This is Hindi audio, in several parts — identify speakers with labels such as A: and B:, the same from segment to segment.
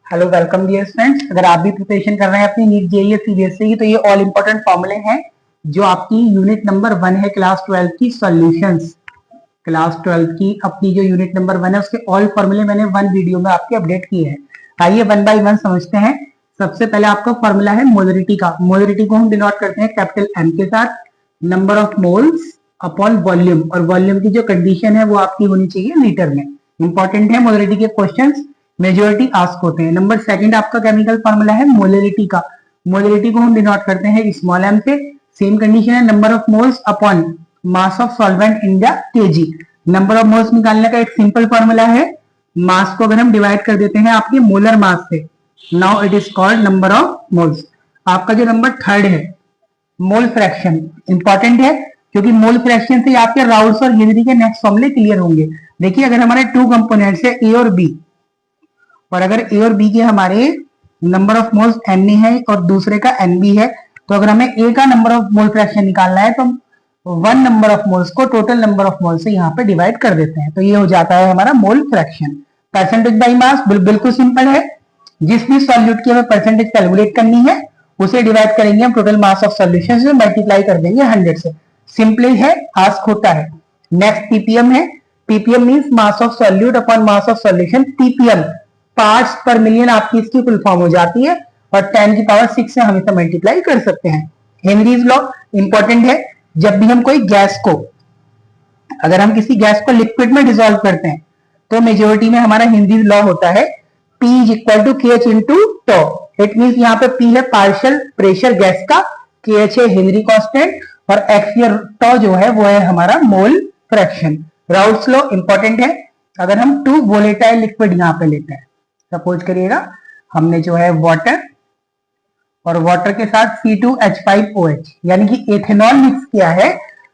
A: Hello welcome dear students. अगर आप भी प्रिपरेशन कर रहे हैं अपनी नीट जेईई सीबीएसई की तो ये ऑल इंपॉर्टेंट फॉर्मूले हैं जो आपकी यूनिट नंबर 1 है क्लास 12 की सॉल्यूशंस। क्लास 12 की अपनी जो यूनिट नंबर 1 है उसके ऑल फॉर्मूले मैंने वन वीडियो में आपके अपडेट किए हैं। आइए वन बाय वन समझते हैं। सबसे पहले आपका फॉर्मूला है मोलरिटी का। मोलरिटी को हम डिनोट करते हैं कैपिटल एम के साथ, number of moles upon volume, और वॉल्यूम की जो कंडीशन है वो आपकी होनी चाहिए लीटर में। इंपॉर्टेंट है मोलरिटी के क्वेश्चंस, मेजोरिटी आस्क होते हैं। नंबर सेकंड आपका केमिकल फॉर्मूला है मोलरिटी का। मोलरिटी को हम डिनोट करते हैं स्मॉल एम से। सेम कंडीशन है number of moles upon mass of solvent in the KG. Number of moles निकालने का एक सिंपल फॉर्मूला है, मास को अगर हम डिवाइड कर देते हैं आपके मोलर मास से, now it is called number of moles. आपका जो नंबर थर्ड है मोल फ्रैक्शन, इंपॉर्टेंट है क्योंकि मोल फ्रैक्शन से आपके राउल्स और हेनरी के नेक्स्ट फॉर्मूले क्लियर होंगे। देखिए अगर हमारे टू कंपोनेंट्स है ए और बी, और अगर ए और बी के हमारे number of moles n A है और दूसरे का एन बी है, तो अगर हमें ए का नंबर ऑफ मोल फ्रैक्शन निकालना है तो वन नंबर ऑफ मोल्स को टोटल नंबर ऑफ मोल्स से यहाँ पे डिवाइड कर देते हैं, तो ये हो जाता है हमारा mole fraction. Percentage by mass बिल्कुल सिंपल है, जिस भी सॉल्यूट की हमें परसेंटेज कैलकुलेट करनी है उसे डिवाइड करेंगे हम टोटल मास ऑफ सॉल्यूशन से, मल्टीप्लाई कर देंगे 100 से। सिंपली है, आस्क होता है। नेक्स्ट पीपीएम है। Ppm means mass of solute upon mass of solution. Ppm parts पर मिलियन आपकी इसकी फुल फॉर्म हो जाती है, और 10 की पावर 6 से हम इसे मल्टीप्लाई कर सकते हैं। हेनरीज लॉ इंपॉर्टेंट है। जब भी हम कोई गैस को, अगर हम किसी गैस को लिक्विड में डिसॉल्व करते हैं तो मेजोरिटी में हमारा हेनरीज लॉ होता है P is equal to KH into टो। इट मीन यहाँ पे P है पार्शियल प्रेशर गैस का, KH है हेनरी कांस्टेंट, और X या टो जो है वो है हमारा mole fraction. Raoult's law important है। अगर हम टू वोलेटाइल लिक्विड यहाँ पे लेते हैं, सपोज करिएगा हमने जो है वाटर और वाटर के साथ C2H5OH यानी कि एथेनॉल मिक्स किया है,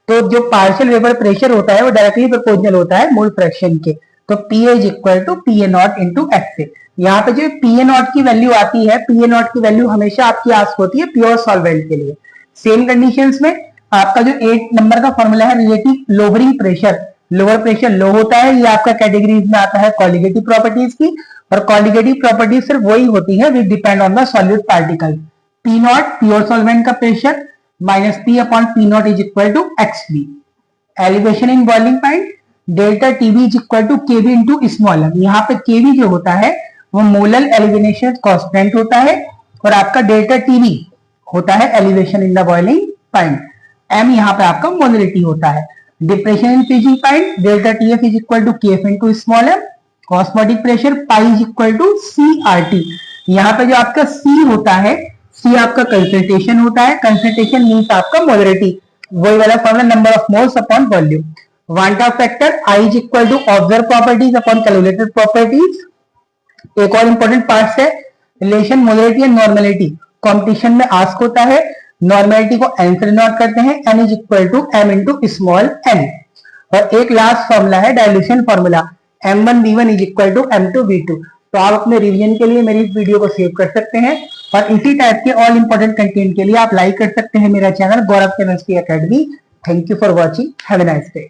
A: तो जो पार्शियल वेपर प्रेशर होता है वो डायरेक्टली प्रोपोर्शनल होता है मोल फ्रैक्शन के। तो P is equal to PA0 into X। यहाँ पे जो PA0 की वैल्यू आती है, PA0 की वैल्यू हमेशा आपकी आस्क होती है प्योर सॉल्वेंट के लिए। सेम कंडीशंस में आपका जो 8 नंबर का फॉर्मूला है relative lowering pressure, lower pressure low होता है, ये आपका कैटेगरीज में आता है कॉलिगेटिव प्रॉपर्टीज की, और कॉलिगेटिव प्रॉपर्टीज सिर्फ वही होती है which depend on the solute particle. P0 pure solvent का pressure minus P upon P0 is equal to XB। Elevation in boiling point delta TB is equal to KB into small m। यहाँ पे KB जो होता है वो मोलर एलिवेशन कांस्टेंट होता है, और आपका डेल्टा TB होता है elevation in the boiling point. M यहाँ पे आपका मोलरिटी होता है। Depression in freezing point delta TF is equal to KF into small m। Osmotic pressure pi is equal to CRT। यहाँ पे जो आपका C होता है, C आपका कंसंट्रेशन होता है, कंसंट्रेशन मींस आपका मोलरिटी, वही वाला formula number of moles upon volume. Van't Hoff factor I is equal to observe properties upon calculated properties. एक और इंपॉर्टेंट पार्ट है relation molarity and normality. Competition में आस्क होता है, नॉर्मेलिटी को n से डिनोट करते हैं, n is equal to m into small n। और एक लास्ट फॉर्मूला है dilution formula, M1V1 is equal to M2V2। तो आप अपने रिवीजन के लिए मेरी इस वीडियो को सेव कर सकते हैं, और इसी टाइप के ऑल इंपॉर्टेंट कंटेंट के लिए आप लाइक कर सकते हैं मेरा channel Gaurav chemistry academy. Thank you for watching, have a nice day.